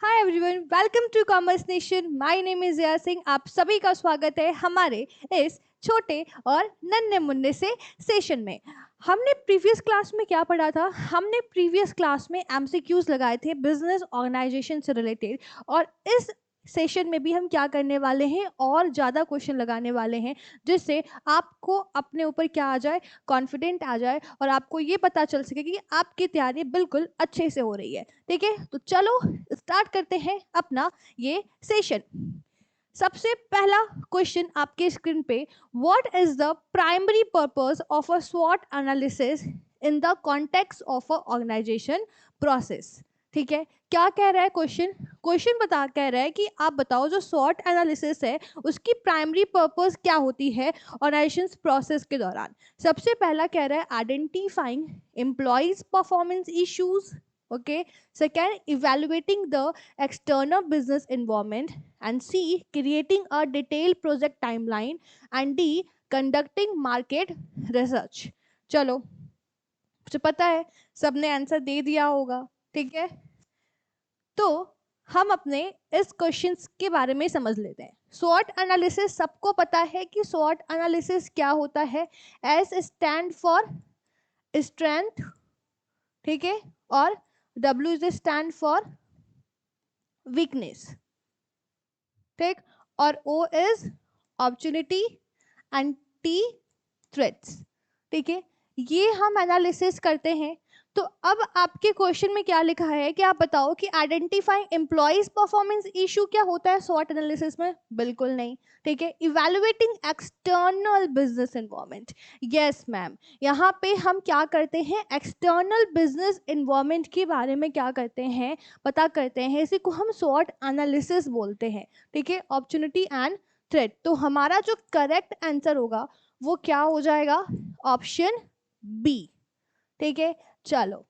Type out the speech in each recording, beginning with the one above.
Hi everyone, welcome to Commerce Nation. My name is Jaya Singh. आप सभी का स्वागत है हमारे इस छोटे और नन्हे मुन्ने से सेशन में। हमने प्रीवियस क्लास में क्या पढ़ा था? हमने प्रीवियस क्लास में एमसीक्यूज लगाए थे बिजनेस ऑर्गेनाइजेशन से रिलेटेड, और इस सेशन में भी हम क्या करने वाले हैं, और ज़्यादा क्वेश्चन लगाने वाले हैं, जिससे आपको अपने ऊपर क्या आ जाए, कॉन्फिडेंट आ जाए, और आपको ये पता चल सके कि आपकी तैयारी बिल्कुल अच्छे से हो रही है। ठीक है, तो चलो स्टार्ट करते हैं अपना ये सेशन। सबसे पहला क्वेश्चन आपके स्क्रीन पे, what is the primary purpose of a स्वॉट analysis in the context of a organization process? ठीक है, क्या कह रहा है क्वेश्चन? क्वेश्चन बता कह रहा है कि आप बताओ जो स्वॉट एनालिसिस है उसकी प्राइमरी पर्पस क्या होती है ऑर्गेनाइजेशन प्रोसेस के दौरान। सबसे पहला कह रहा है identifying employees performance issues, okay, second evaluating the external business environment, and C creating a detailed project timeline, and D conducting market research। चलो, मुझे पता है सबने आंसर दे दिया होगा। ठीक है, तो हम अपने इस क्वेश्चन के बारे में समझ लेते हैं। स्वॉट एनालिसिस सबको पता है कि स्वॉट एनालिसिस क्या होता है। एस स्टैंड फॉर स्ट्रेंथ, ठीक है, और W is stand for weakness, ठीक, और O is opportunity and T threats. ठीक है, ये हम एनालिसिस करते हैं। तो अब आपके क्वेश्चन में क्या लिखा है कि आप बताओ कि आइडेंटिफाइंग एम्प्लॉयज परफॉर्मेंस इशू क्या होता है स्वॉट एनालिसिस में? बिल्कुल नहीं। ठीक है, evaluating external business environment, yes ma'am, यहाँ पे हम क्या करते हैं, एक्सटर्नल बिजनेस एनवायरनमेंट के बारे में क्या करते हैं, पता करते हैं। इसी को हम स्वॉट एनालिसिस बोलते हैं। ठीक है, अपॉर्चुनिटी एंड थ्रेट। तो हमारा जो करेक्ट आंसर होगा वो क्या हो जाएगा? Option B. ठीक है, चलो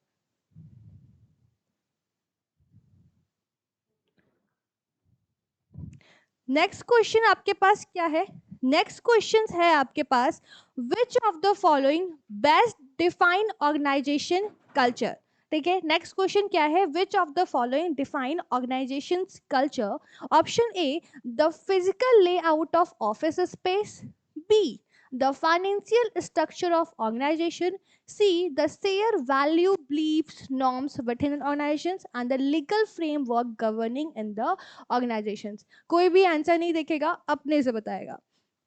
नेक्स्ट क्वेश्चन आपके पास क्या है? नेक्स्ट क्वेश्चन है आपके पास, which of the following best define organization culture. ठीक है, नेक्स्ट क्वेश्चन क्या है, which of the following define organization culture? Option A, the physical layout of office space, B the financial structure of organization, C the share value beliefs norms within organizations, and the legal framework governing in the organizations। कोई भी answer नहीं देखेगा, अपने से बताएगा।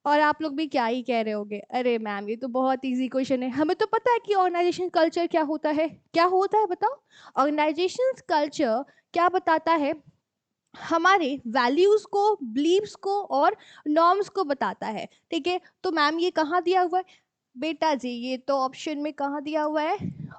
और आप लोग भी क्या ही कह रहे होगे, अरे मैम ये तो बहुत इजी क्वेश्चन है, हमें तो पता है कि ऑर्गेनाइजेशन कल्चर क्या होता है। क्या होता है बताओ? ऑर्गेनाइजेशन कल्चर क्या बताता है? हमारे वैल्यूज को, बिलीव्स को और नॉर्म्स को बताता है। ठीक है, तो मैम ये कहाँ दिया हुआ है बेटा जी? ये तो ऑप्शन में कहाँ दिया हुआ है?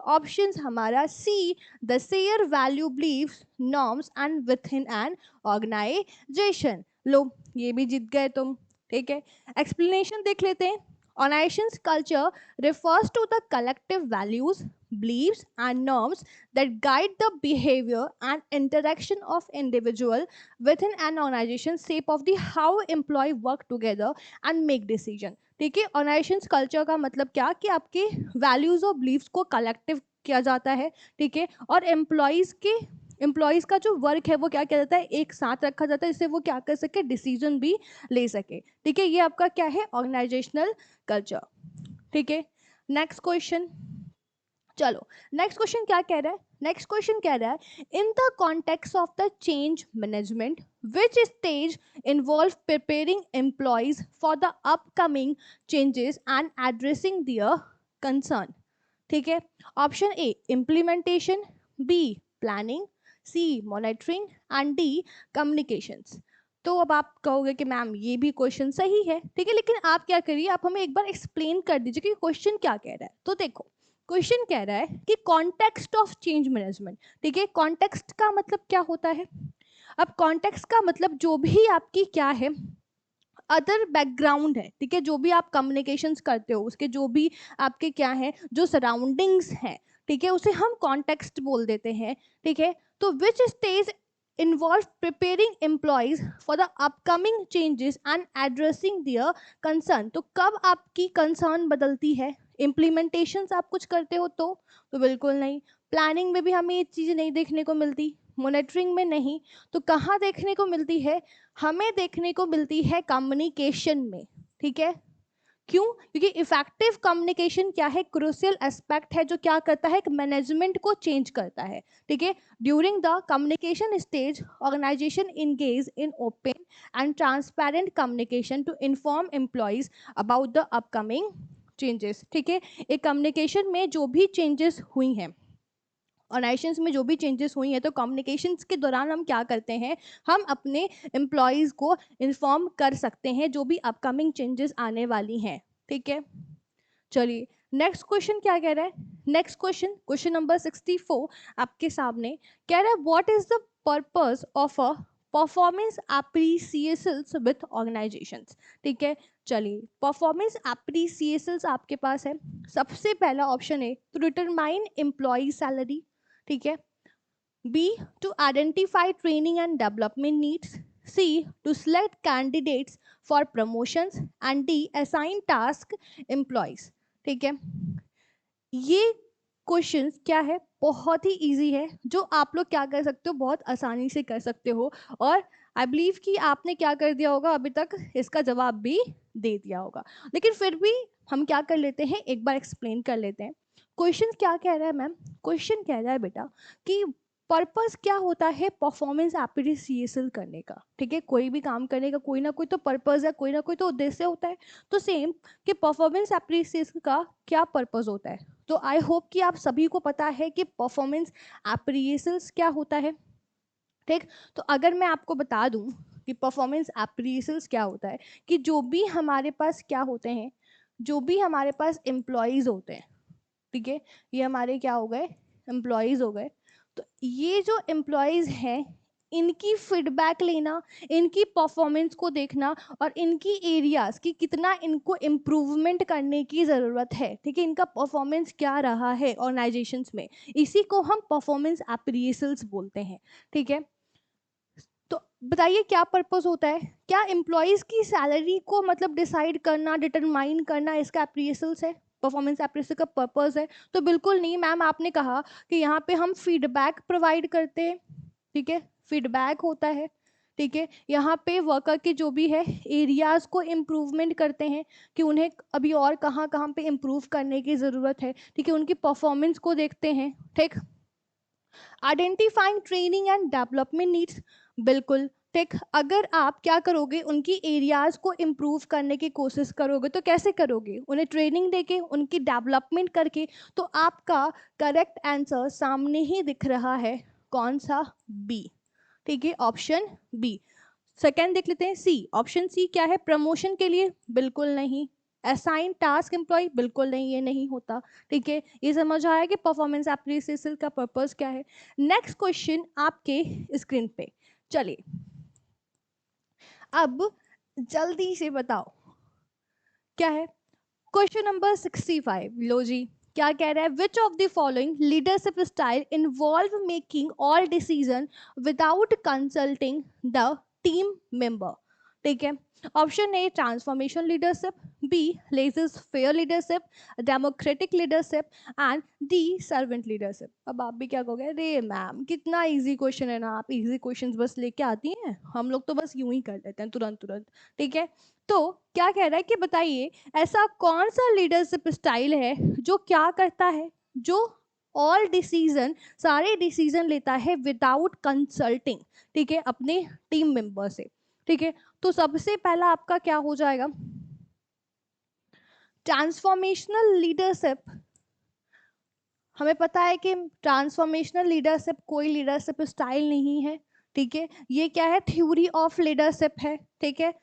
ऑप्शंस हमारा C, the share value believes norms and within an organization. लो, ये भी जीत गए तुम। ठीक है, एक्सप्लेनेशन देख लेते हैं। Organisation culture refers to the collective values, beliefs and norms that guide the behavior and interaction of individual within an organization, shape of the how employee work together and make decision। ठीक है, organization culture का मतलब क्या कि आपके values और beliefs को collective किया जाता है। ठीक है, और एम्प्लॉयज का जो वर्क है वो क्या किया जाता है, एक साथ रखा जाता है, जिससे वो क्या कर सके, डिसीजन भी ले सके। ठीक है, ये आपका क्या है, ऑर्गेनाइजेशनल कल्चर। ठीक है, नेक्स्ट क्वेश्चन। चलो, नेक्स्ट क्वेश्चन क्या कह रहा है? नेक्स्ट क्वेश्चन कह रहा है, in the context of the change management which stage involve preparing employees for the upcoming changes and addressing their concern. ठीक है, option A implementation, B planning, C monitoring and D communications. तो अब आप कहोगे कि मैम ये भी question सही है। ठीक है, लेकिन आप क्या करिए, आप हमें एक बार एक्सप्लेन कर दीजिए कि क्वेश्चन क्या कह रहा है। तो देखो, क्वेश्चन कह रहा है कि कॉन्टेक्स्ट ऑफ चेंज मैनेजमेंट। ठीक है, कॉन्टेक्स्ट का मतलब क्या होता है? अब कॉन्टेक्स्ट का मतलब जो भी आपकी क्या है, अदर बैकग्राउंड है। ठीक है, जो भी आप कम्युनिकेशंस करते हो उसके जो भी आपके क्या है, जो सराउंडिंग्स हैं, ठीक है, उसे हम कॉन्टेक्स्ट बोल देते हैं। ठीक है, तो which stage involve preparing employees for the upcoming changes and addressing their concern. तो कब आपकी कंसर्न बदलती है? इम्प्लीमेंटेशन आप कुछ करते हो तो बिल्कुल नहीं। प्लानिंग में भी हमें ये चीज़ें नहीं देखने को मिलती, मॉनिटरिंग में नहीं, तो कहाँ देखने को मिलती है? हमें देखने को मिलती है कम्युनिकेशन में, ठीक है। क्यों? क्योंकि इफेक्टिव कम्युनिकेशन क्या है? क्रूशियल एस्पेक्ट है जो क्या करता है? मैनेजमेंट को चेंज करता है, ठीक है। During the communication stage organisation engage in open and transparent communication to inform employees about the upcoming changes, ठीक है। एक कम्युनिकेशन में जो भी चेंजेस हुई हैं, ऑर्गेनाइजेशंस में जो भी चेंजेस हुई हैं, तो कम्युनिकेशंस के दौरान हम क्या करते हैं? हम अपने एम्प्लॉयज़ को इन्फॉर्म कर सकते हैं जो भी अपकमिंग चेंजेस आने वाली हैं, ठीक है। चलिए नेक्स्ट क्वेश्चन क्या कह रहा है? नेक्स्ट क्वेश्चन, क्वेश्चन नंबर 64 आपके सामने कह रहा है what is the purpose of a performance appreciations with organizations, ठीक है। चलिए परफॉर्मेंस एप्रिसिएशंस आपके पास है। सबसे पहला ऑप्शन है टू डिटरमाइन एम्प्लॉय सैलरी, ठीक है। B, to identify training and development needs. C, to select candidates for promotions. And D, assign task employees, ठीक है। ये क्वेश्चंस क्या है? बहुत ही इजी है, जो आप लोग क्या कर सकते हो? बहुत आसानी से कर सकते हो। और आई बिलीव कि आपने क्या कर दिया होगा अभी तक, इसका जवाब भी दे दिया होगा, लेकिन फिर भी हम क्या कर लेते हैं, एक बार एक्सप्लेन कर लेते हैं। क्वेश्चन क्या कह रहा है मैम? क्वेश्चन कह रहा है बेटा कि पर्पस क्या होता है परफॉर्मेंस एप्रिसिएशन करने का, ठीक है। कोई भी काम करने का कोई ना कोई तो पर्पस है, कोई ना कोई तो उद्देश्य होता है। तो सेम कि परफॉर्मेंस एप्रिसिएशन का क्या पर्पस होता है? तो आई होप कि आप सभी को पता है कि परफॉर्मेंस एप्रिसिएशन क्या होता है, ठीक। तो अगर मैं आपको बता दूं कि परफॉर्मेंस एप्रिसिएशन क्या होता है, कि जो भी हमारे पास क्या होते हैं, जो भी हमारे पास एम्प्लॉयज़ होते हैं, ठीक है, ये हमारे क्या हो गए? एम्प्लॉयज़ हो गए। तो ये जो एम्प्लॉयज़ हैं, इनकी फीडबैक लेना, इनकी परफॉर्मेंस को देखना और इनकी एरियाज़ की कितना इनको इम्प्रूवमेंट करने की ज़रूरत है, ठीक है। इनका परफॉर्मेंस क्या रहा है ऑर्गेनाइजेशंस में, इसी को हम परफॉर्मेंस एप्रिसिएशंस बोलते हैं, ठीक है। तो बताइए क्या पर्पस होता है? क्या एम्प्लॉयज़ की सैलरी को मतलब डिसाइड करना, डिटरमाइन करना इसका एप्रिसिएशंस है? परफॉर्मेंस एप्रिसिएशन का पर्पस है? तो बिल्कुल नहीं मैम। आपने कहा कि यहाँ पे हम फीडबैक प्रोवाइड करते हैं, ठीक है, फीडबैक होता है, ठीक है। यहाँ पे वर्कर के जो भी है एरियाज़ को इम्प्रूवमेंट करते हैं कि उन्हें अभी और कहाँ कहाँ पे इम्प्रूव करने की ज़रूरत है, ठीक है। उनकी परफॉर्मेंस को देखते हैं, ठीक। Identifying training and development needs, बिल्कुल ठीक। अगर आप क्या करोगे, उनकी एरियाज को इम्प्रूव करने की कोशिश करोगे, तो कैसे करोगे? उन्हें ट्रेनिंग देके, उनकी डेवलपमेंट करके। तो आपका करेक्ट आंसर सामने ही दिख रहा है, कौन सा? बी, ठीक है, ऑप्शन बी। सेकेंड देख लेते हैं, सी। ऑप्शन सी क्या है? प्रमोशन के लिए? बिल्कुल नहीं। Assign task employee? बिल्कुल नहीं, ये नहीं होता, ठीक है। ये समझ आया कि परफॉर्मेंस एप्रिसिएशन का पर्पस क्या है। नेक्स्ट क्वेश्चन आपके स्क्रीन पे, चलिए अब जल्दी से बताओ क्या है। क्वेश्चन नंबर 65, लो जी, क्या कह रहा है? Which of the following leadership style involve making all decision without consulting the team member, ठीक है। Option A transformation leadership, B laissez faire leadership, democratic leadership and D servant leadership. अब आप भी क्या कहोगे? अरे मैम कितना इजी क्वेश्चन है ना, आप इजी क्वेश्चंस बस लेके आती हैं, हम लोग तो बस यूं ही कर लेते हैं तुरंत तुरंत, ठीक है। तो क्या कह रहा है कि बताइए ऐसा कौन सा लीडरशिप स्टाइल है जो क्या करता है, जो ऑल डिसीजन, सारे डिसीजन लेता है विदाउट कंसल्टिंग, ठीक है, अपने टीम मेंबर से, ठीक है। तो सबसे पहला आपका क्या हो जाएगा? Transformational leadership. हमें पता है कि ट्रांसफॉर्मेशनल लीडरशिप कोई लीडरशिप स्टाइल नहीं है, ठीक है। ये क्या है? थ्योरी ऑफ लीडरशिप है, ठीक है।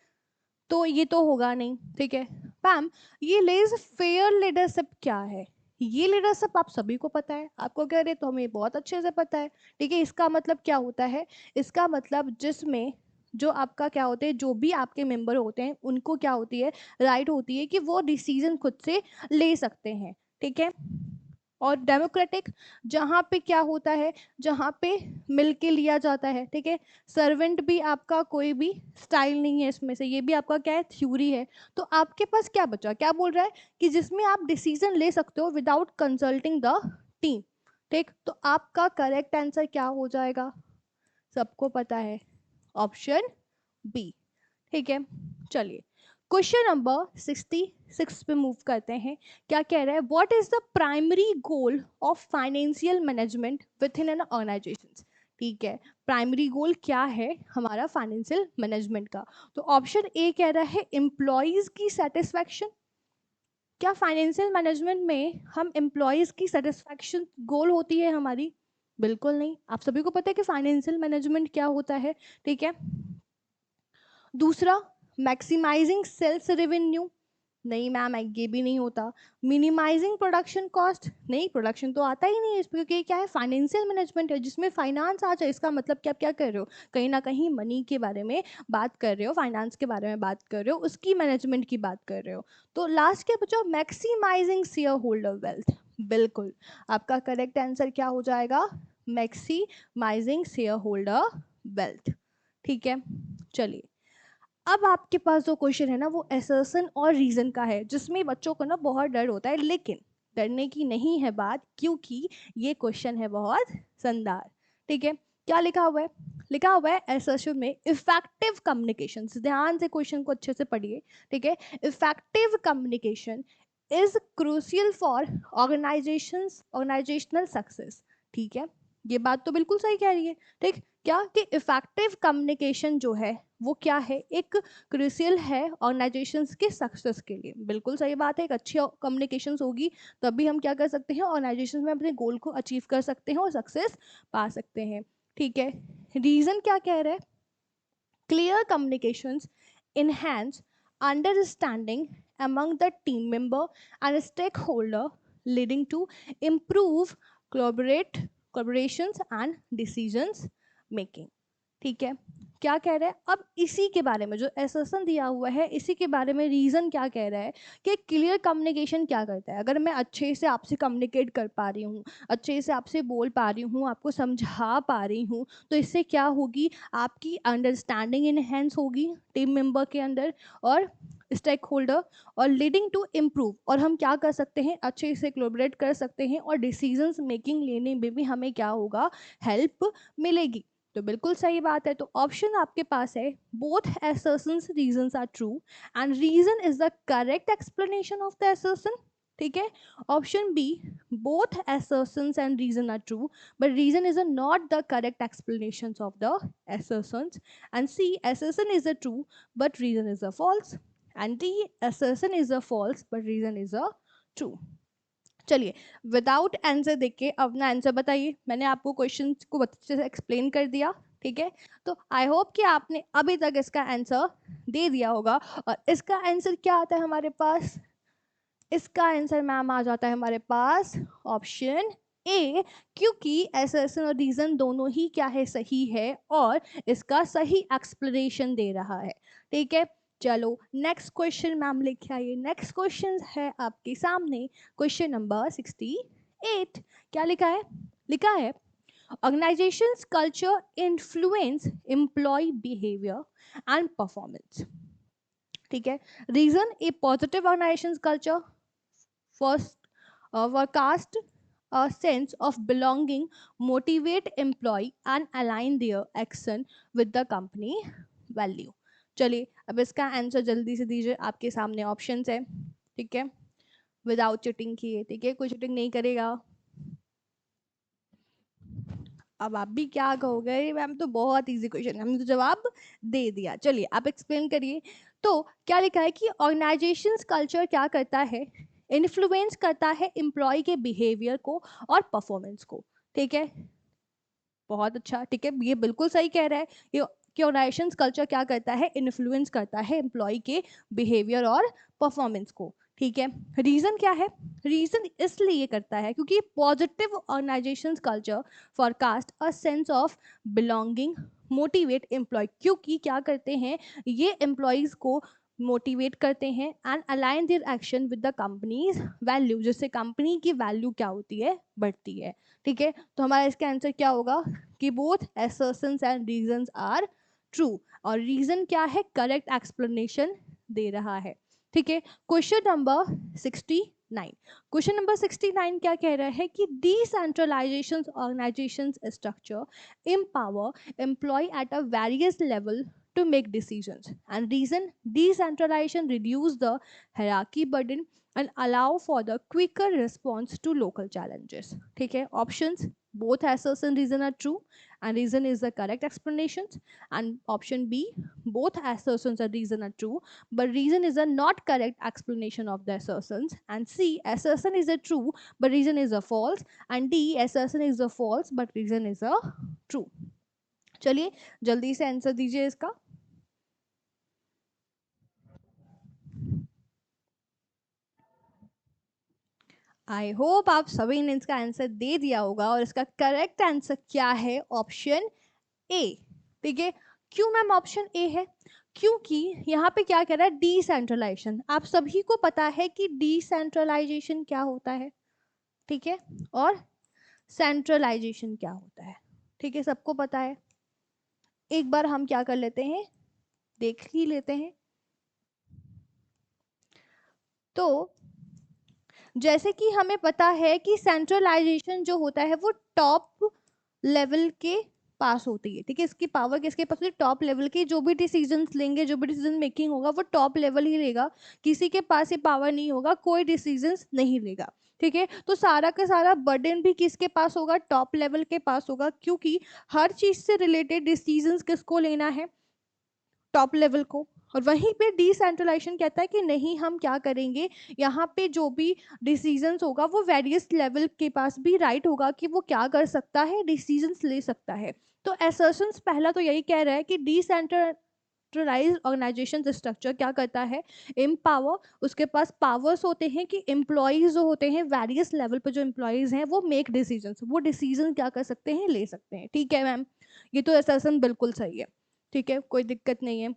तो ये तो होगा नहीं, ठीक है। मैम ये लेज फेयर लीडरशिप क्या है? ये लीडरशिप आप सभी को पता है, आपको कह रहे तो हमें बहुत अच्छे से पता है, ठीक है। इसका मतलब क्या होता है? इसका मतलब जिसमें जो आपका क्या होते हैं, जो भी आपके मेंबर होते हैं, उनको क्या होती है? राइट होती है कि वो डिसीजन खुद से ले सकते हैं, ठीक है। और डेमोक्रेटिक, जहाँ पे क्या होता है? जहाँ पे मिल के लिया जाता है, ठीक है। सर्वेंट भी आपका कोई भी स्टाइल नहीं है इसमें से, ये भी आपका क्या है? थ्योरी है। तो आपके पास क्या बचा? क्या बोल रहा है कि जिसमें आप डिसीजन ले सकते हो विदाउट कंसल्टिंग द टीम, ठीक। तो आपका करेक्ट आंसर क्या हो जाएगा? सबको पता है, ऑप्शन बी। ठीक है, चलिए क्वेश्चन नंबर 66 पे मूव करते हैं। क्या कह रहा है, what is the primary goal of financial management within an organisation. ठीक है, प्राइमरी गोल क्या है हमारा फाइनेंशियल मैनेजमेंट का। तो ऑप्शन ए कह रहा है एम्प्लॉयज की सेटिस्फैक्शन। क्या फाइनेंशियल मैनेजमेंट में हम एम्प्लॉयज की सेटिस्फैक्शन गोल होती है हमारी? बिल्कुल नहीं। आप सभी को पता है कि फाइनेंशियल मैनेजमेंट क्या होता है। ठीक है, दूसरा मैक्सिमाइजिंग सेल्स रेवेन्यू, नहीं मैम ये भी नहीं होता। मिनिमाइजिंग प्रोडक्शन कॉस्ट, नहीं प्रोडक्शन तो आता ही नहीं है इसमें, क्योंकि क्या है फाइनेंशियल मैनेजमेंट है जिसमें फाइनेंस आ जाए। इसका मतलब कि आप क्या कर रहे हो, कहीं ना कहीं मनी के बारे में बात कर रहे हो, फाइनेंस के बारे में बात कर रहे हो, उसकी मैनेजमेंट की बात कर रहे हो। तो लास्ट क्या बचा, मैक्सिमाइजिंग शेयर होल्डर वेल्थ। बिल्कुल, आपका करेक्ट आंसर क्या हो जाएगा, मैक्सिमाइजिंग शेयर होल्डर वेल्थ। ठीक है, चलिए अब आपके पास जो क्वेश्चन है ना वो असर्शन और रीजन का है, जिसमें बच्चों को ना बहुत डर होता है, लेकिन डरने की नहीं है बात, क्योंकि ये क्वेश्चन है बहुत शानदार। ठीक है, क्या लिखा हुआ है, लिखा हुआ है असर्शन में इफेक्टिव कम्युनिकेशन। ध्यान से क्वेश्चन को अच्छे से पढ़िए। ठीक है, effective communication is crucial for organisational success. ठीक है, ये बात तो बिल्कुल सही कह रही है। ठीक, क्या कि इफेक्टिव कम्युनिकेशन जो है वो क्या है, एक क्रूशियल है ऑर्गेनाइजेशंस के सक्सेस के लिए। बिल्कुल सही बात है, एक अच्छी कम्युनिकेशंस होगी तभी हम क्या कर सकते हैं, ऑर्गेनाइजेशन में अपने गोल को अचीव कर सकते हैं और सक्सेस पा सकते हैं। ठीक है, रीजन क्या कह रहे हैं, clear communications enhance understanding among the team member and stakeholder, leading to improve collaborations and decisions making। ठीक है, क्या कह रहा है अब इसी के बारे में, जो एसेसन दिया हुआ है इसी के बारे में रीजन क्या कह रहा है कि क्लियर कम्युनिकेशन क्या करता है। अगर मैं अच्छे से आपसे कम्युनिकेट कर पा रही हूँ, अच्छे से आपसे बोल पा रही हूँ, आपको समझा पा रही हूँ, तो इससे क्या होगी, आपकी अंडरस्टैंडिंग इनहेंस होगी टीम मेंबर के अंदर और स्टेक होल्डर, और लीडिंग टू इम्प्रूव, और हम क्या कर सकते हैं, अच्छे से कोलैबोरेट कर सकते हैं और डिसीजंस मेकिंग लेने में भी हमें क्या होगा, हेल्प मिलेगी। तो बिल्कुल सही बात है। तो ऑप्शन आपके पास है both assertions reasons are true and reason is the correct explanation of the assertion। ठीक है, option B both assertions and reason are true but reason is a not the correct explanations of the assertions, and C assertion is a true but reason is a false, and D assertion is a false but reason is a true। चलिए without answer देख के अपना answer बताइए। मैंने आपको question को अच्छे से एक्सप्लेन कर दिया। ठीक है, तो आई होप कि आपने अभी तक इसका आंसर दे दिया होगा। और इसका आंसर क्या आता है हमारे पास, इसका आंसर मैम आ जाता है हमारे पास ऑप्शन ए, क्योंकि एसेसन और रीजन दोनों ही क्या है, सही है और इसका सही एक्सप्लेनेशन दे रहा है। ठीक है, चलो नेक्स्ट क्वेश्चन मैम लिखे आइए। नेक्स्ट क्वेश्चन है आपके सामने क्वेश्चन नंबर 68। क्या लिखा है, लिखा है organisations culture influence employee behaviour and performance. ठीक है, reason A positive organisation culture first forecast a sense of belonging, motivate employee and align their action with the company value। चलिए अब इसका आंसर जल्दी से दीजिए, आपके सामने ऑप्शंस है। ठीक है, विदाउट चिटिंग किए, ठीक है, कोई चिटिंग नहीं करेगा। अब आप भी क्या कहोगे, मैम तो बहुत इजी क्वेश्चन, हमने तो जवाब दे दिया। चलिए आप एक्सप्लेन करिए। तो क्या लिखा है कि ऑर्गेनाइजेशंस कल्चर क्या करता है, इन्फ्लुएंस करता है एम्प्लॉय के बिहेवियर को और परफॉर्मेंस को। ठीक है, बहुत अच्छा। ठीक है, ये बिल्कुल सही कह रहा है ये कि ऑर्गेनाइजेशन कल्चर क्या करता है, इन्फ्लुएंस करता है एम्प्लॉय के बिहेवियर और परफॉर्मेंस को। ठीक है, रीजन क्या है, रीजन इसलिए करता है क्योंकि positive organisation culture forecast a sense of belonging, motivate employee, क्योंकि क्या करते हैं ये एम्प्लॉयज को मोटिवेट करते हैं and align their action with the companies value, जिससे कंपनी की वैल्यू क्या होती है, बढ़ती है। ठीक है, तो हमारा इसका आंसर क्या होगा कि both assertions and reasons are true, और रीजन क्या है, करेक्ट एक्सप्लेनेशन दे रहा है। ठीक है, क्वेश्चन नंबर 69 9। क्वेश्चन नंबर 69 क्या कह रहा है कि decentralisation organisation structure empower employee at a various level to make decisions, and reason decentralization reduce the hierarchy burden and allow for the quicker response to local challenges. ठीक है, options both assertion and reason are true and reason is the correct explanation, and option B both assertions and reason are true but reason is a not correct explanation of the assertions, and C assertion is a true but reason is a false, and D assertion is a false but reason is a true. चलिए जल्दी से answer दीजिए इसका. I hope आप सभी ने इसका answer दे दिया होगा और इसका करेक्ट आंसर क्या है? ऑप्शन ए. ठीक है, क्यों मैम ऑप्शन ए है? क्योंकि यहाँ पे क्या कह रहा है? डिसेंट्रलाइजेशन. आप सभी को पता है कि डिसेंट्रलाइजेशन क्या होता है, ठीक है, और सेंट्रलाइजेशन क्या होता है, ठीक है, सबको पता है. एक बार हम क्या कर लेते हैं, देख ही लेते हैं. तो जैसे कि हमें पता है कि सेंट्रलाइजेशन जो होता है वो टॉप लेवल के पास होती है, ठीक है. इसकी पावर किसके पास होती है? टॉप लेवल की. जो भी डिसीजंस लेंगे, जो भी डिसीजन मेकिंग होगा वो टॉप लेवल ही रहेगा. किसी के पास ये पावर नहीं होगा, कोई डिसीजंस नहीं लेगा, ठीक है. तो सारा का सारा बर्डन भी किसके पास होगा? टॉप लेवल के पास होगा, क्योंकि हर चीज से रिलेटेड डिसीजंस किसको लेना है? टॉप लेवल को. और वहीं पे डिसेंट्रलाइजेशन कहता है कि नहीं, हम क्या करेंगे, यहाँ पे जो भी डिसीजंस होगा वो वेरियस लेवल के पास भी राइट होगा कि वो क्या कर सकता है, डिसीजंस ले सकता है. तो एसर्शंस पहला तो यही कह रहा है कि डिसेंट्रलाइज्ड ऑर्गेनाइजेशन स्ट्रक्चर क्या करता है? एम्पावर. उसके पास पावर्स होते हैं कि एम्प्लॉयज जो होते हैं वेरियस लेवल पर, जो एम्प्लॉयज हैं वो मेक डिसीजंस, वो डिसीजन क्या कर सकते हैं, ले सकते हैं. ठीक है मैम, ये तो एसर्शन बिल्कुल सही है, ठीक है, कोई दिक्कत नहीं है.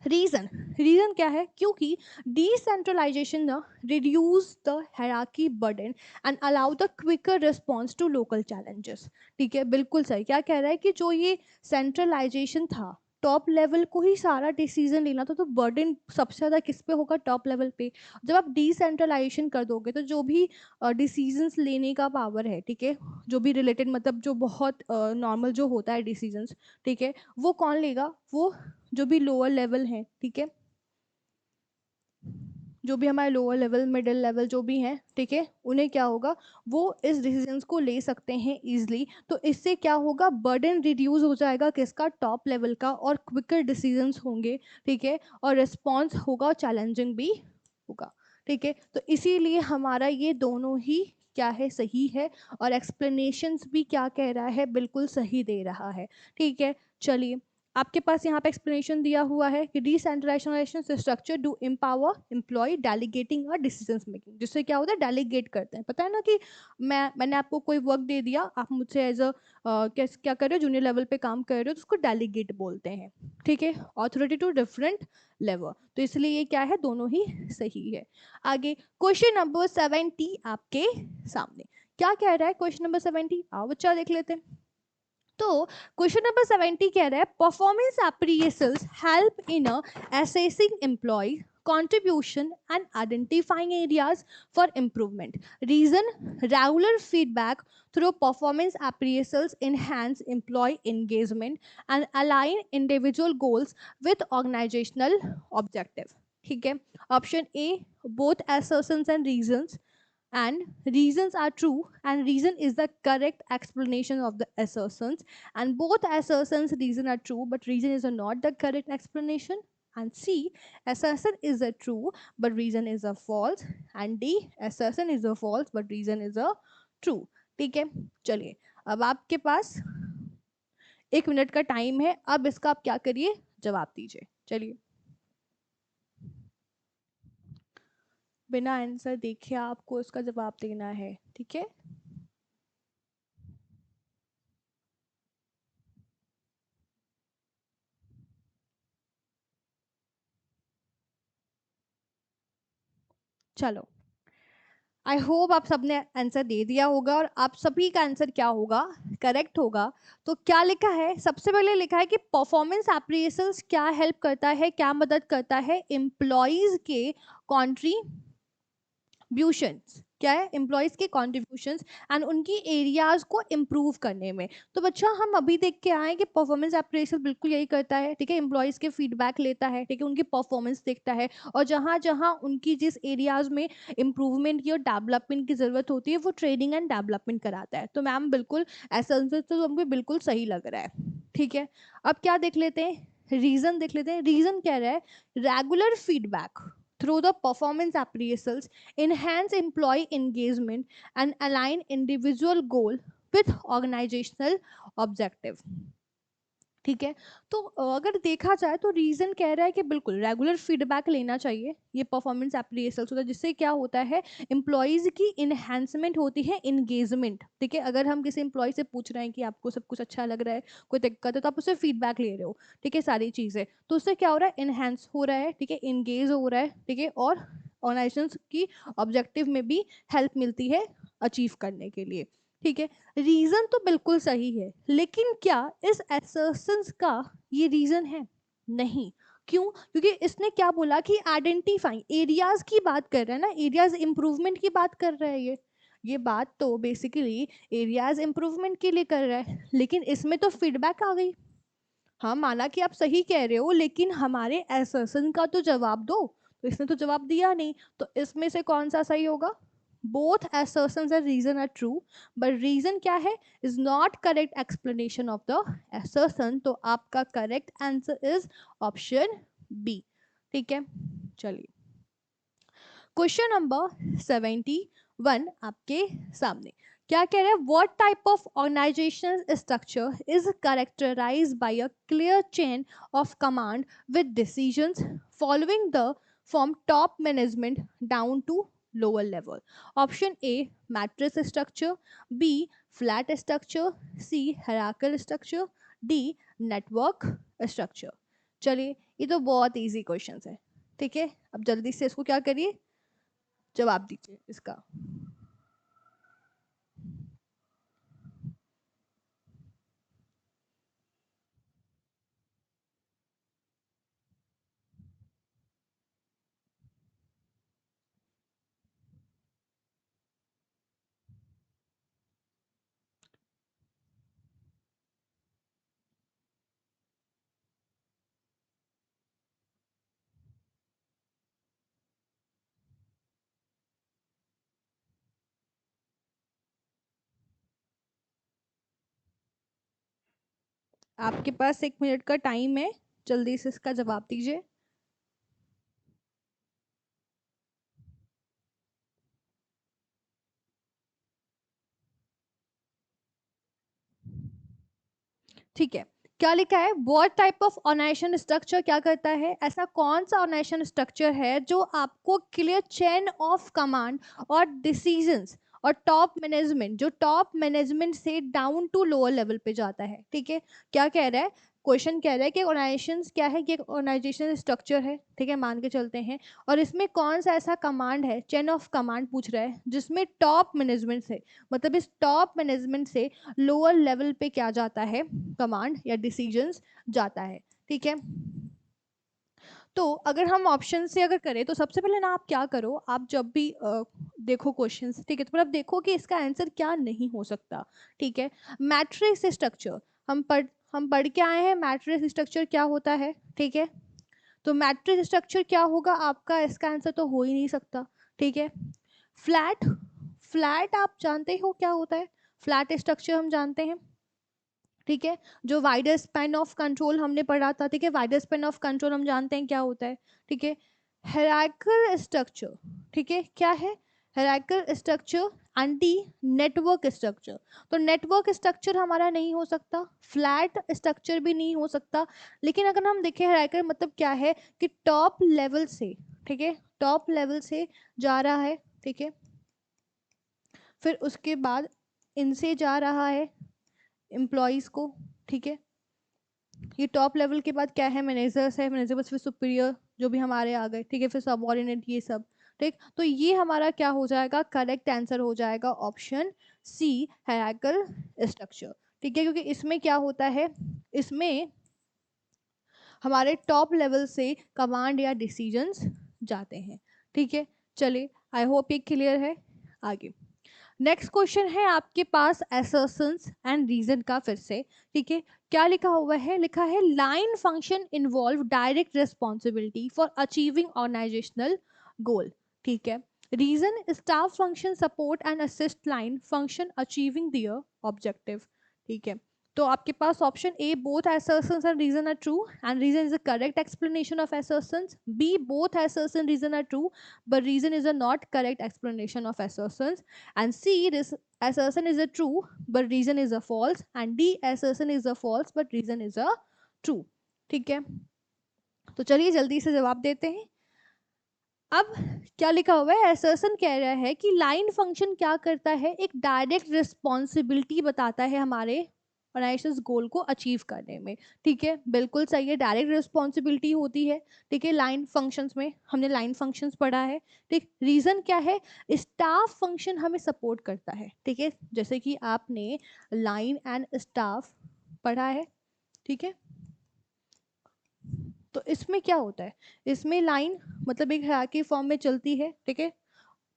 रीजन क्या है? क्योंकि डिसेंट्रलाइजेशन ना reduce the hierarchy burden and allow the quicker response to local challenges. ठीक है, बिल्कुल सही. क्या कह रहा है कि जो ये सेंट्रलाइजेशन था, टॉप लेवल को ही सारा डिसीजन लेना था, तो बर्डन सबसे ज़्यादा किस पे होगा? टॉप लेवल पे. जब आप डिसेंट्रलाइजेशन कर दोगे तो जो भी डिसीजंस लेने का पावर है, ठीक है, जो भी रिलेटेड, मतलब जो बहुत नॉर्मल जो होता है डिसीजंस, ठीक है, वो कौन लेगा? वो जो भी लोअर लेवल है, ठीक है, जो भी हमारे लोअर लेवल, मिडिल लेवल जो भी हैं, ठीक है, उन्हें क्या होगा? वो इस डिसीजंस को ले सकते हैं इजीली. तो इससे क्या होगा? बर्डन रिड्यूस हो जाएगा किसका? टॉप लेवल का, और क्विकर डिसीजंस होंगे, ठीक है, और रिस्पॉन्स होगा, चैलेंजिंग भी होगा, ठीक है. तो इसीलिए हमारा ये दोनों ही क्या है? सही है. और एक्सप्लेनेशंस भी क्या कह रहा है? बिल्कुल सही दे रहा है, ठीक है. चलिए, आपके पास यहाँ पे एक्सप्लेनेशन दिया हुआ है कि decentralisation structure do empower employee delegating और डिसीजंस मेकिंग. जिससे क्या होता है? डेलीगेट करते हैं. पता है ना कि मैंने आपको कोई वर्क दे दिया, आप मुझसे एज अ क्या कर रहे हो, जूनियर लेवल पे काम कर रहे हो, तो उसको डेलीगेट बोलते हैं, ठीक है. Authority to different level. तो इसलिए ये क्या है? दोनों ही सही है. आगे क्वेश्चन नंबर 70 आपके सामने क्या कह रहा है? क्वेश्चन नंबर 70 आओ बच्चा देख लेते हैं. तो क्वेश्चन नंबर 70 कह रहा है performance appraisals help in assessing employee contribution and identifying areas for improvement. Reason regular feedback through performance appraisals enhance employee engagement and align individual goals with organizational objective. ठीक है, option A both assertions and reasons, and reasons are true and reason is the correct explanation of the assertions, and both assertions reason are true but reason is not the correct explanation, and C assertion is a true but reason is a false, and D assertion is a false but reason is a true. ठीक है, चलिए अब आपके पास 1 minute का time है. अब इसका आप क्या करिए? जवाब दीजिए. चलिए, बिना आंसर देखे आपको इसका जवाब देना है, ठीक है. चलो, आई होप आप सबने आंसर दे दिया होगा और आप सभी का आंसर क्या होगा? करेक्ट होगा. तो क्या लिखा है? सबसे पहले लिखा है कि परफॉर्मेंस अप्रेजल्स क्या हेल्प करता है, क्या मदद करता है? एम्प्लॉयज के कंट्रीब्यूशंस, क्या है, एम्प्लॉयज के कॉन्ट्रीब्यूशंस एंड उनकी एरियाज को इम्प्रूव करने में। तो बच्चा हम अभी देख के आए कि परफॉर्मेंस अप्रेजल बिल्कुल यही करता है, ठीक है, एम्प्लॉयज के फीडबैक लेता है, ठीक है, उनकी परफॉर्मेंस देखता है, और जहाँ जहाँ उनकी जिस एरियाज में इम्प्रूवमेंट की और डेवलपमेंट की जरूरत होती है वो ट्रेनिंग एंड डेवलपमेंट कराता है। तो मैम बिल्कुल ऐसा आंसर तो हमको बिल्कुल सही लग रहा है, ठीक है। अब क्या देख लेते हैं, रीजन देख लेते हैं। रीजन कह रहा है regular feedback through the performance appraisals enhance employee engagement and align individual goal with organizational objective, ठीक है। तो अगर देखा जाए तो रीजन कह रहा है कि बिल्कुल रेगुलर फीडबैक लेना चाहिए, ये परफॉर्मेंस अप्रेजल्स होता है, जिससे क्या होता है एम्प्लॉयज की इनहेंसमेंट होती है, इंगेजमेंट, ठीक है। अगर हम किसी एम्प्लॉय से पूछ रहे हैं कि आपको सब कुछ अच्छा लग रहा है, कोई दिक्कत है, तो आप उससे फीडबैक ले रहे हो, ठीक है, सारी चीजें, तो उससे क्या हो रहा है, इनहेंस हो रहा है, ठीक है, इंगेज हो रहा है, ठीक है, और ऑर्गेनाइजेशन की ऑब्जेक्टिव में भी हेल्प मिलती है अचीव करने के लिए, ठीक है। रीजन तो बिल्कुल सही है, लेकिन क्या इस assertions का ये रीजन है? नहीं। क्यों? क्योंकि इसने क्या बोला कि आइडेंटिफाइंग एरियाज की बात कर रहा है ना, एरियाज इंप्रूवमेंट की बात कर रहा है ये बात तो बेसिकली एरियाज इंप्रूवमेंट के लिए कर रहा है, लेकिन इसमें तो फीडबैक आ गई। हाँ, माना कि आप सही कह रहे हो, लेकिन हमारे assertion का तो जवाब दो, तो इसने तो जवाब दिया नहीं, तो इसमें से कौन सा सही होगा? Both assertions and reason are true, but reason क्या है, is not correct explanation of the assertion, तो आपका correct answer is option B, ठीक है। चलिए क्वेश्चन नंबर 71 आपके सामने क्या कह रहे हैं, what type of organisation structure is characterised by a clear chain of command with decisions following the from top management down to lower level. Option A matrix structure, B flat structure, C hierarchical structure, D network structure. चलिए ये तो बहुत easy question है, ठीक है। अब जल्दी से इसको क्या करिए, जवाब दीजिए इसका। आपके पास 1 मिनट का टाइम है, जल्दी से इसका जवाब दीजिए। ठीक है, क्या लिखा है, what type of organisation structure क्या करता है, ऐसा कौन सा ऑर्गेनाइजेशन स्ट्रक्चर है जो आपको क्लियर चेन ऑफ कमांड और डिसीजंस और टॉप मैनेजमेंट, जो टॉप मैनेजमेंट से डाउन टू लोअर लेवल पे जाता है, ठीक है। क्या कह रहा है, क्वेश्चन कह रहा है कि ऑर्गेनाइजेशन क्या है, कि ऑर्गेनाइजेशन स्ट्रक्चर है, ठीक है, मान के चलते हैं, और इसमें कौन सा ऐसा कमांड है, चेन ऑफ कमांड पूछ रहा है, जिसमें टॉप मैनेजमेंट से, मतलब इस टॉप मैनेजमेंट से लोअर लेवल पे क्या जाता है, कमांड या डिसीजंस जाता है, ठीक है। तो अगर हम ऑप्शन से अगर करें तो सबसे पहले ना आप क्या करो, आप जब भी देखो क्वेश्चंस, ठीक है, तो आप देखो कि इसका आंसर क्या नहीं हो सकता, ठीक है। मैट्रिक्स स्ट्रक्चर हम पढ़ के आए हैं, मैट्रिक्स स्ट्रक्चर क्या होता है, ठीक है। तो मैट्रिक्स स्ट्रक्चर क्या होगा आपका, इसका आंसर तो हो ही नहीं सकता, ठीक है। फ्लैट फ्लैट आप जानते हो क्या होता है, फ्लैट स्ट्रक्चर हम जानते हैं, ठीक है। जो वाइडर स्पैन ऑफ कंट्रोल हमने पढ़ा था, ठीक है, वाइडर स्पैन ऑफ कंट्रोल हम जानते हैं क्या होता है, ठीक है। हायरार्किकल स्ट्रक्चर, ठीक है, क्या है, hierarchical structure anti network structure. तो नेटवर्क स्ट्रक्चर हमारा नहीं हो सकता, फ्लैट स्ट्रक्चर भी नहीं हो सकता, लेकिन अगर हम देखें हायरार्किकल मतलब क्या है, कि टॉप लेवल से, ठीक है, टॉप लेवल से जा रहा है, ठीक है, फिर उसके बाद इनसे जा रहा है एम्प्लॉयज को, ठीक है। ये टॉप लेवल के बाद क्या है, मैनेजर्स है, मैनेजर फिर सुपीरियर जो भी हमारे आ गए, ठीक है, फिर सबऑर्डिनेट, ये सब, ठीक। तो ये हमारा क्या हो जाएगा, करेक्ट आंसर हो जाएगा ऑप्शन सी हायरार्किकल स्ट्रक्चर, ठीक है। क्योंकि इसमें क्या होता है, इसमें हमारे टॉप लेवल से कमांड या डिसीजंस जाते हैं, ठीक है। चलिए आई होप ये क्लियर है। आगे नेक्स्ट क्वेश्चन है आपके पास assertions एंड रीजन का, फिर से ठीक है। क्या लिखा हुआ है, लिखा है line function involve direct responsibility for achieving organizational goal, ठीक है। Reason staff function support and assist line function achieving their objective, ठीक है। तो आपके पास option A both assertions and reason are true and reason is a correct explanation of assertions, b both assertion and reason are true but reason is a not correct explanation of assertions, and c this assertion is a true but reason is a false, and d assertion is a false but reason is a true, ठीक है। तो चलिए जल्दी से जवाब देते हैं। अब क्या लिखा हुआ है, assertion कह रहा है कि लाइन फंक्शन क्या करता है, एक डायरेक्ट रिस्पॉन्सिबिलिटी बताता है हमारे ऑर्गेनाइजेशन गोल को अचीव करने में, ठीक है। बिल्कुल सही है, डायरेक्ट रिस्पॉन्सिबिलिटी होती है, ठीक है। लाइन फंक्शंस में हमने लाइन फंक्शंस पढ़ा है, ठीक। रीजन क्या है, स्टाफ फंक्शन हमें सपोर्ट करता है, ठीक है, जैसे कि आपने लाइन एंड स्टाफ पढ़ा है, ठीक है। तो इसमें क्या होता है, इसमें लाइन मतलब एक हायरार्की फॉर्म में चलती है, ठीक है।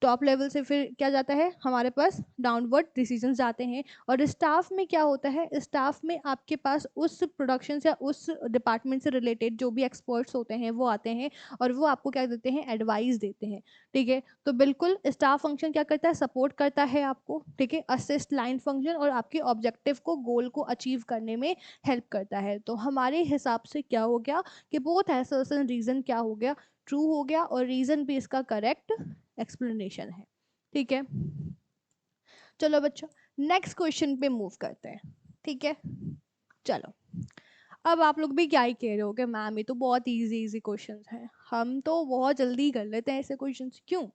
टॉप लेवल से फिर क्या जाता है हमारे पास, डाउनवर्ड डिसीजंस जाते हैं। और स्टाफ में क्या होता है, स्टाफ में आपके पास उस प्रोडक्शन या उस डिपार्टमेंट से रिलेटेड जो भी एक्सपर्ट्स होते हैं वो आते हैं और वो आपको क्या देते हैं, एडवाइस देते हैं, ठीक है। तो बिल्कुल स्टाफ फंक्शन क्या करता है, सपोर्ट करता है आपको, ठीक है। असिस्ट लाइन फंक्शन और आपके ऑब्जेक्टिव को, गोल को अचीव करने में हेल्प करता है। तो हमारे हिसाब से क्या हो गया कि बोथ असर्शन रीजन क्या हो गया, ट्रू हो गया, और रीजन भी इसका करेक्ट एक्सप्लेनेशन है, ठीक है। चलो बच्चों नेक्स्ट क्वेश्चन पे मूव करते हैं, ठीक है। चलो अब आप लोग भी क्या ही कह रहे हो कि मैम ये तो बहुत इजी इजी क्वेश्चंस हैं, हम तो बहुत जल्दी कर लेते हैं ऐसे क्वेश्चंस, क्यों।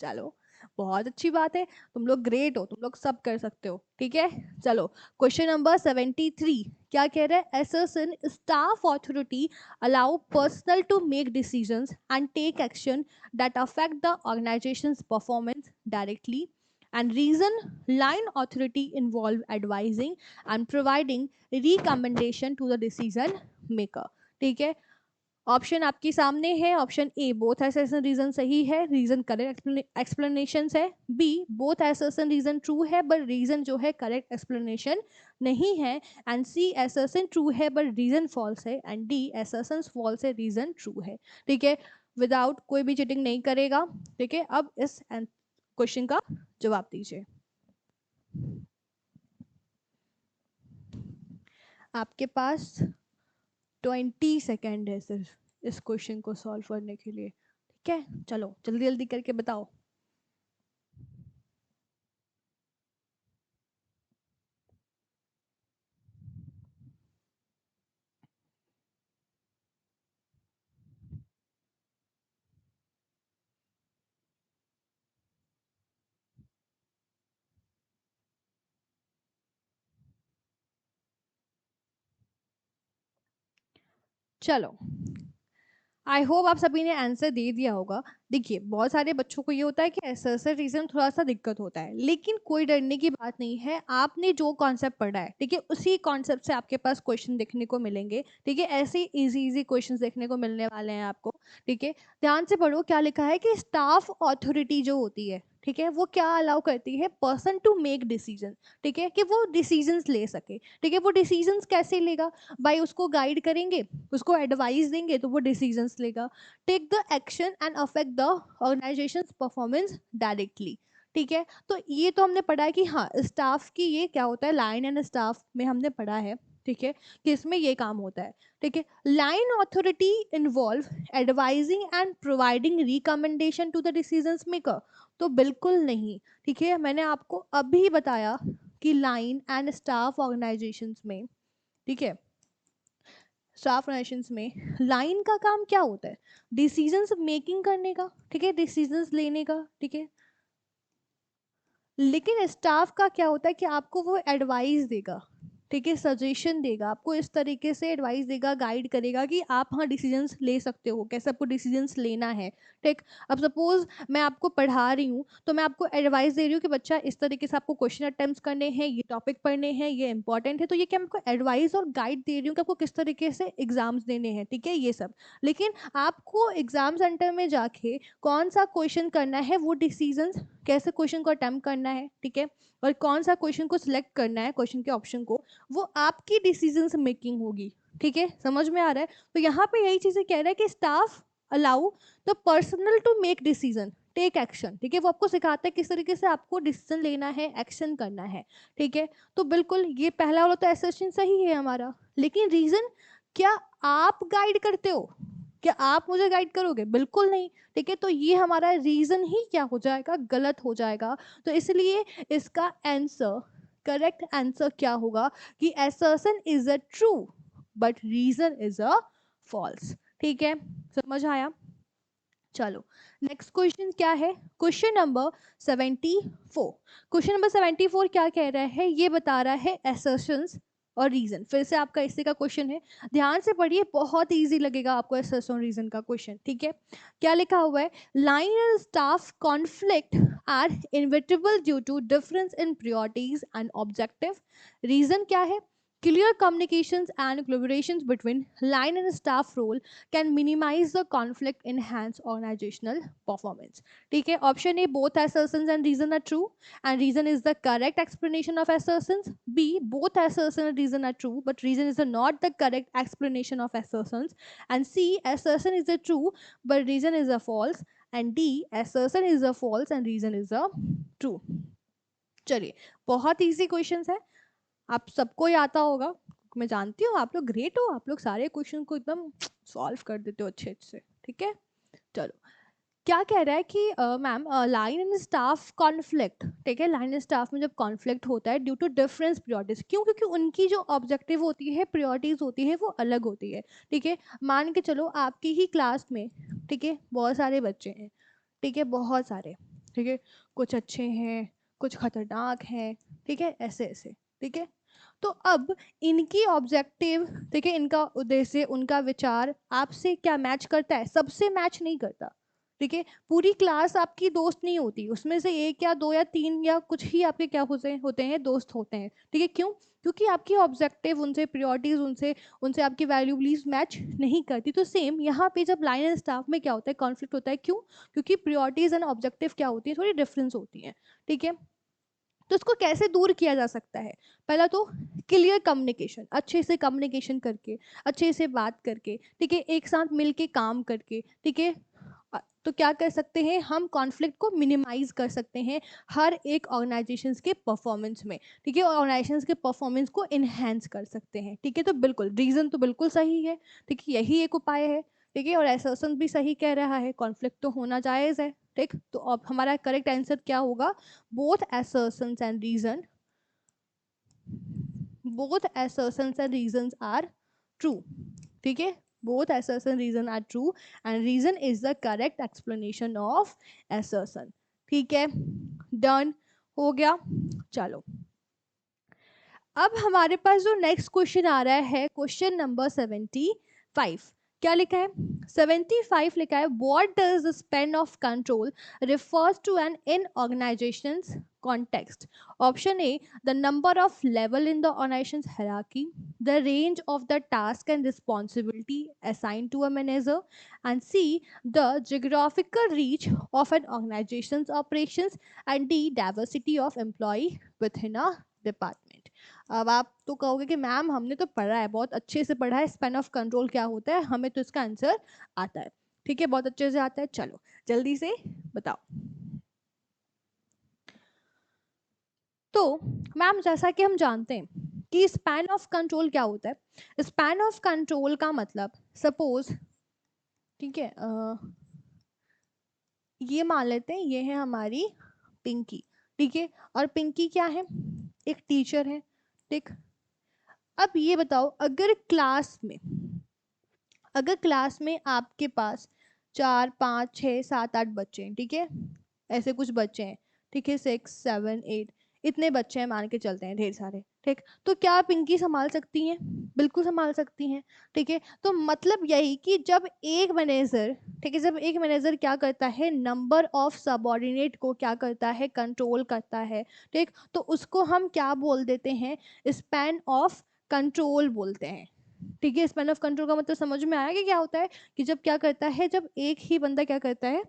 चलो बहुत अच्छी बात है, तुम लोग ग्रेट हो, तुम लोग सब कर सकते हो, ठीक है। चलो क्वेश्चन नंबर 73 क्या कह रहा है, assertion staff authority allow personnel to make decisions and take action that affect the organization's performance directly, and reason line authority involve advising and providing recommendation to the decision maker, ठीक है। Option आपके सामने है, option A both assertion reason सही है, reason correct explanation है, B both assertion reason true है but reason जो है करेक्ट एक्सप्लेनेशन नहीं है, एंड सी असर्शन ट्रू है बट रीजन फॉल्स है, एंड डी असर्शन फॉल्स है रीजन ट्रू है, ठीक है। विदाउट कोई भी चीटिंग नहीं करेगा, ठीक है। अब इस क्वेश्चन का जवाब दीजिए। आपके पास 20 सेकेंड है सिर्फ इस क्वेश्चन को सॉल्व करने के लिए, ठीक है। चलो जल्दी जल्दी करके बताओ। चलो आई होप आप सभी ने आंसर दे दिया होगा। देखिए बहुत सारे बच्चों को ये होता है कि ऐसा रीजन थोड़ा सा दिक्कत होता है, लेकिन कोई डरने की बात नहीं है, आपने जो कॉन्सेप्ट पढ़ा है, ठीक है, उसी कॉन्सेप्ट से आपके पास क्वेश्चन देखने को मिलेंगे, ठीक है। ऐसे इजी इजी क्वेश्चन देखने को मिलने वाले हैं आपको, ठीक है। ध्यान से पढ़ो, क्या लिखा है कि स्टाफ अथॉरिटी जो होती है, ठीक है, वो क्या अलाउ करती है, पर्सन टू मेक डिसीजन, ठीक है, कि वो डिसीजंस ले सके, ठीक है। वो डिसीजंस कैसे लेगा, भाई उसको गाइड करेंगे, उसको एडवाइस देंगे तो वो डिसीजंस लेगा। Take the action and affect the organisation performance directly, ठीक है। तो ये तो हमने पढ़ा है कि हाँ स्टाफ की ये क्या होता है, लाइन एंड स्टाफ में हमने पढ़ा है, ठीक है, कि इसमें ये काम होता है, ठीक है। Line authority involve advising and providing recommendation to the decision maker, तो बिल्कुल नहीं, ठीक है। मैंने आपको अभी बताया कि लाइन एंड स्टाफ ऑर्गेनाइजेशंस में, ठीक है, स्टाफ ऑर्गेनाइजेशंस में लाइन का काम क्या होता है, डिसीजंस मेकिंग करने का, ठीक है, डिसीजंस लेने का, ठीक है। लेकिन स्टाफ का क्या होता है कि आपको वो एडवाइस देगा, ठीक है, सजेशन देगा आपको, इस तरीके से एडवाइस देगा, गाइड करेगा कि आप हाँ डिसीजंस ले सकते हो, कैसे आपको डिसीजंस लेना है। ठीक, अब सपोज मैं आपको पढ़ा रही हूँ तो मैं आपको एडवाइस दे रही हूँ कि बच्चा इस तरीके से आपको क्वेश्चन अटेम्प्ट करने हैं, ये टॉपिक पढ़ने हैं, ये इंपॉर्टेंट है, तो ये क्या मैं आपको एडवाइस और गाइड दे रही हूँ कि आपको किस तरीके से एग्जाम्स देने हैं। ठीक है, ये सब। लेकिन आपको एग्जाम सेंटर में जाके कौन सा क्वेश्चन करना है, वो डिसीजंस, कैसे क्वेश्चन को अटेम्प्ट करना है, ठीक है, और कौन सा क्वेश्चन को सिलेक्ट करना है, क्वेश्चन के ऑप्शन को, वो आपकी डिसीजन मेकिंग होगी। ठीक है, समझ में आ रहा है? तो यहाँ पे यही चीजें कह रहा है कि staff allow the personnel to make decision, take action. ठीक है, वो आपको सिखाता है किस तरीके से आपको डिसीजन लेना है, एक्शन करना है। ठीक है, तो बिल्कुल ये पहला वाला तो एसर्शन सही है हमारा, लेकिन रीजन, क्या आप गाइड करते हो? क्या आप मुझे गाइड करोगे? बिल्कुल नहीं। ठीक है, तो ये हमारा रीजन ही क्या हो जाएगा, गलत हो जाएगा। तो इसलिए इसका आंसर, करेक्ट आंसर क्या होगा कि assertion is a true but reason is a false. ठीक है, समझ आया? चलो नेक्स्ट क्वेश्चन क्या है, क्वेश्चन नंबर 74। क्वेश्चन नंबर 74 क्या कह रहा है, ये बता रहा है assertions और रीजन। फिर से आपका इसी का क्वेश्चन है, ध्यान से पढ़िए, बहुत इजी लगेगा आपको assertion रीजन का क्वेश्चन। ठीक है, क्या लिखा हुआ है, line and staff conflict are inevitable due to difference in priorities and objective. Reason क्या है, clear communications and collaborations between line and staff role can minimize the conflict, enhance organizational performance. ठीक है, option A, both assertions and reason are true and reason is the correct explanation of assertions. B, both assertion and reason are true but reason is not the correct explanation of assertions. And C, assertion is a true but reason is a false. And D, assertion is a false and reason is a true. चलिए, बहुत easy questions है, आप सबको ही आता होगा, मैं जानती हूँ आप लोग ग्रेट हो, आप लोग सारे क्वेश्चन को एकदम सॉल्व कर देते हो अच्छे से। ठीक है, चलो क्या कह रहा है कि ma'am line and staff conflict. ठीक है, लाइन एंड स्टाफ में जब कॉन्फ्लिक्ट होता है ड्यू टू डिफरेंस प्रायोरिटीज, क्यों? क्योंकि उनकी जो ऑब्जेक्टिव होती है, प्रायोरिटीज होती है, वो अलग होती है। ठीक है, मान के चलो आपकी ही क्लास में, ठीक है, बहुत सारे बच्चे हैं, ठीक है, बहुत सारे, ठीक है, कुछ अच्छे हैं, कुछ खतरनाक हैं, ठीक है, ऐसे ऐसे। ठीक है, तो अब इनकी ऑब्जेक्टिव, ठीक है, इनका उद्देश्य, उनका विचार आपसे क्या मैच करता है? सबसे मैच नहीं करता। ठीक है, पूरी क्लास आपकी दोस्त नहीं होती, उसमें से एक या दो या तीन या कुछ ही आपके क्या होते हैं, दोस्त होते हैं। ठीक है, क्यों? क्योंकि आपकी ऑब्जेक्टिव उनसे, प्रायोरिटीज उनसे, उनसे आपकी वैल्यूज मैच नहीं करती। तो सेम यहाँ पे जब लाइन एंड स्टाफ में क्या होता है, कॉन्फ्लिक्ट होता है, क्यों? क्योंकि प्रायोरिटीज एंड ऑब्जेक्टिव क्या होती है, थोड़ी डिफरेंस होती है। ठीक है, तो इसको कैसे दूर किया जा सकता है? पहला तो क्लियर कम्युनिकेशन, अच्छे से कम्युनिकेशन करके, अच्छे से बात करके, ठीक है, एक साथ मिलके काम करके। ठीक है, तो क्या कर सकते हैं हम, कॉन्फ्लिक्ट को मिनिमाइज कर सकते हैं हर एक ऑर्गेनाइजेशंस के परफॉर्मेंस में। ठीक है, ऑर्गेनाइजेशंस के परफॉर्मेंस को इनहेंस कर सकते हैं। ठीक है, तो बिल्कुल रीजन तो बिल्कुल सही है। ठीक है, यही एक उपाय है। ठीक है, और एसर्शन भी सही कह रहा है, कॉन्फ्लिक्ट तो होना जायज है। ठीक, तो अब हमारा करेक्ट आंसर क्या होगा, both assertions and reason, both assertions and reasons are true. ठीक है, both assertion reason are true and reason is the correct explanation of assertion. ठीक है, डन हो गया। चलो अब हमारे पास जो नेक्स्ट क्वेश्चन आ रहा है, क्वेश्चन नंबर 75। क्या लिखा है, 75 लिखा है, what does the span of control refers to an in organization's context. Option A, the number of level in the organization's hierarchy, the range of the task and responsibility assigned to a manager, and C, the geographical reach of an organization's operations, and D, diversity of employee within a department. अब आप तो कहोगे कि ma'am हमने तो पढ़ा है, बहुत अच्छे से पढ़ा है, स्पैन ऑफ कंट्रोल क्या होता है, हमें तो इसका आंसर आता है। ठीक है, बहुत अच्छे से आता है। चलो जल्दी से बताओ। तो मैम जैसा कि हम जानते हैं कि स्पैन ऑफ कंट्रोल क्या होता है, स्पैन ऑफ कंट्रोल का मतलब, सपोज, ठीक है, ये मान लेते हैं ये है हमारी पिंकी। ठीक है, और पिंकी क्या है, एक टीचर है। ठीक, अब ये बताओ, अगर क्लास में आपके पास 4 5 6 7 8 बच्चे हैं, ठीक है, ऐसे कुछ बच्चे हैं, ठीक है, 6 7 8, इतने बच्चे हैं, मान के चलते हैं ढेर सारे, ठीक। तो क्या पिंकी संभाल सकती हैं? बिल्कुल संभाल सकती हैं, ठीक है। तो मतलब यही कि जब एक मैनेजर, ठीक है, जब एक मैनेजर क्या करता है, नंबर ऑफ सबऑर्डिनेट को क्या करता है, कंट्रोल करता है, ठीक, तो उसको हम क्या बोल देते हैं, स्पैन ऑफ कंट्रोल बोलते हैं, ठीक है। स्पैन ऑफ कंट्रोल का मतलब समझ में आया कि क्या होता है, कि जब क्या करता है, जब एक ही बंदा क्या करता है,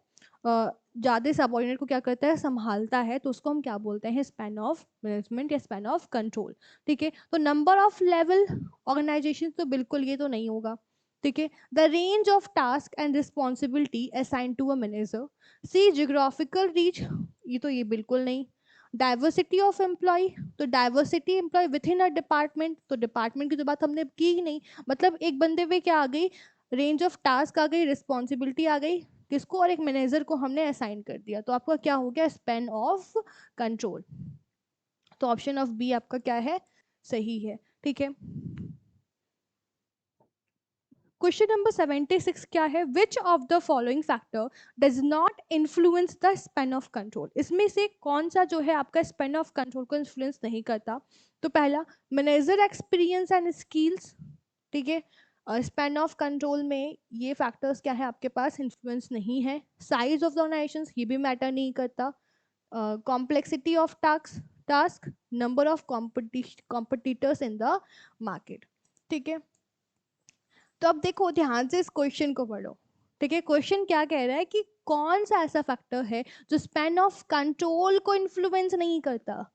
ज्यादा सबऑर्डिनेट को क्या करता है, संभालता है, तो उसको हम क्या बोलते हैं, स्पैन ऑफ मैनेजमेंट या स्पैन ऑफ कंट्रोल, ठीक है। तो नंबर ऑफ लेवल ऑर्गेनाइजेशन तो बिल्कुल ये तो नहीं होगा, ठीक है। The range of task and responsibility assign to a manager, C geographical reach, ये बिल्कुल नहीं। डाइवर्सिटी ऑफ एम्प्लॉय, तो diversity employee within a department, तो डिपार्टमेंट की तो बात हमने की ही नहीं, मतलब एक बंदे पे क्या आ गई, रेंज ऑफ टास्क आ गई, रिस्पॉन्सिबिलिटी आ गई, किसको, और एक मैनेजर को हमने असाइन कर दिया, तो आपका क्या हो गया, स्पैन ऑफ कंट्रोल। तो ऑप्शन ऑफ बी आपका क्या है, सही है, ठीक है। क्वेश्चन नंबर 76 क्या है, which of the following factor does not influence the span of control, इसमें से कौन सा जो है आपका स्पैन ऑफ कंट्रोल को इन्फ्लुएंस नहीं करता। तो पहला, मैनेजर एक्सपीरियंस एंड स्किल्स, ठीक है। स्पैन ऑफ कंट्रोल में ये फैक्टर्स क्या है आपके पास, इन्फ्लुएंस नहीं है। साइज ऑफ द ऑर्गेनाइजेशन, ये भी मैटर नहीं करता। Complexity of task, number of competitors in the market, ठीक है। तो अब देखो ध्यान से इस क्वेश्चन को पढ़ो, ठीक है। क्वेश्चन क्या कह रहा है कि कौन सा ऐसा फैक्टर है जो स्पैन ऑफ कंट्रोल को इन्फ्लुएंस नहीं करता,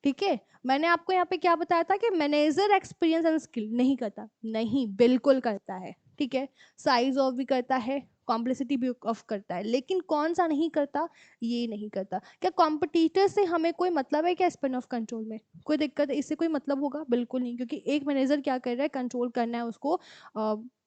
ठीक है। मैंने आपको यहाँ पे क्या बताया था कि मैनेजर एक्सपीरियंस एंड स्किल नहीं करता, नहीं बिल्कुल करता है, ठीक है। साइज ऑफ भी करता है, कॉम्प्लेक्सिटी भी ऑफ करता है, लेकिन कौन सा नहीं करता, ये नहीं करता। क्या कॉम्पिटिटर से हमें कोई मतलब है क्या, स्पैन ऑफ कंट्रोल में कोई दिक्कत है, इससे कोई मतलब होगा, बिल्कुल नहीं, क्योंकि एक मैनेजर क्या कर रहा है, कंट्रोल करना है उसको,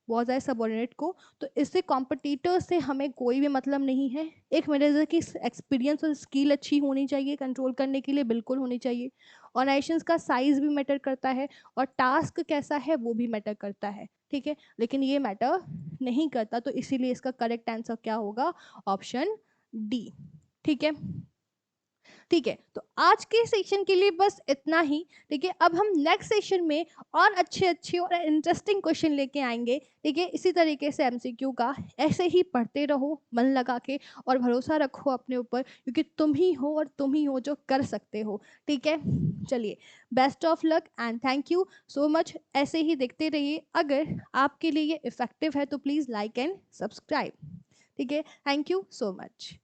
बहुत ज़्यादा सबऑर्डिनेट को, तो इससे कॉम्पिटिटर से हमें कोई भी मतलब नहीं है। एक मैनेजर की एक्सपीरियंस और स्किल अच्छी होनी चाहिए कंट्रोल करने के लिए, बिल्कुल होनी चाहिए। ऑर्गेनाइजेशंस का साइज भी मैटर करता है, और टास्क कैसा है वो भी मैटर करता है, ठीक है, लेकिन ये मैटर नहीं करता, तो इसीलिए इसका करेक्ट आंसर क्या होगा, ऑप्शन डी, ठीक है। ठीक है, तो आज के सेशन के लिए बस इतना ही, ठीक है। अब हम नेक्स्ट सेशन में और अच्छे अच्छे और इंटरेस्टिंग क्वेश्चन लेके आएंगे, ठीक है। इसी तरीके से एमसीक्यू का ऐसे ही पढ़ते रहो मन लगा के, और भरोसा रखो अपने ऊपर, क्योंकि तुम ही हो और तुम ही हो जो कर सकते हो, ठीक है। चलिए, best of luck and thank you so much. ऐसे ही देखते रहिए, अगर आपके लिए ये इफेक्टिव है तो प्लीज़ लाइक एंड सब्सक्राइब, ठीक है। Thank you so much.